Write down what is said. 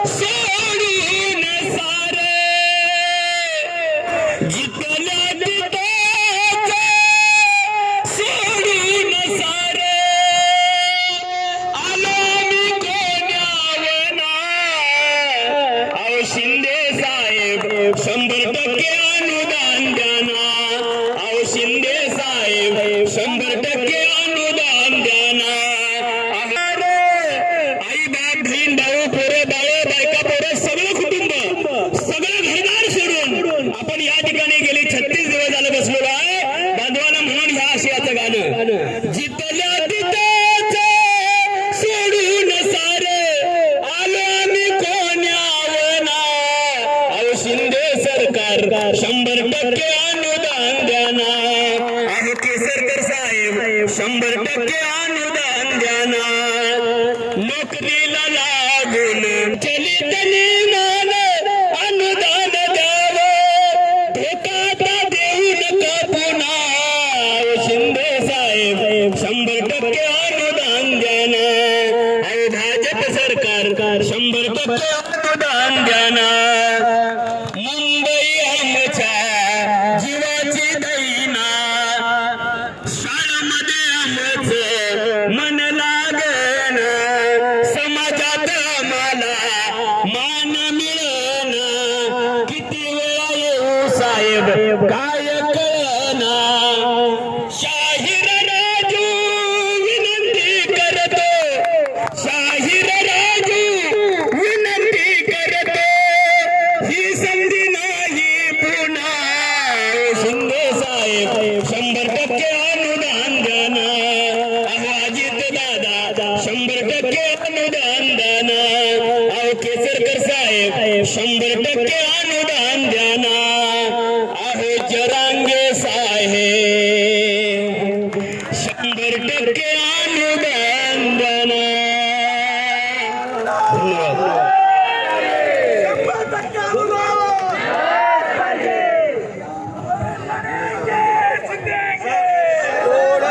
सोडून सारे जितल्या तिथंच सोडून सारे आलो मी कोण्यावना अहो शिंदे साहेब 100% अनुदान द्याना अहो शिंदे साहेब 100% अनुदान द्याना आई बाप बहीण भाऊ पोरं बाळ बायका पोरं सगळं कुटुंब सगळं घरदार सोडून आपण या ठिकाणी गेले 36 दिवस झाले बसलेलो आहे बांधवांना म्हणून ह्या आशयाचं गाणं जितल्या तिथंच सोडून सारे आलो आम्ही कोण्यावना अहो शिंदे सरकार 100% अनुदान द्याना अहो केसरकर साहेब 100% अनुदान द्याना नोकरीला लागून चलित नियमान अनुदान द्यावं धोका देऊ नका पुन्हा शिंदे साहेब 100% अनुदान द्याना अहो भाजप सरकार 100% अनुदान द्याना मुंबई आमच्या जीवाची दैना शाळामध्ये आमचं मन लागेना समाजात आम्हाला मान मिळेना किती वेळा येऊ साहेब काय कळना शाहीर राजू विनंती करतो शाहीर राजू विनंती करतो ही संधी नाही पुन्हा शिंदे साहेब 100% अनुदान द्याना अहो अजित दादा 100% अनुदान द्याना अहो केसरकर साहेब 100% अनुदान द्याना अहो जरांगे साहेब 100% अनुदान द्याना धन्यवाद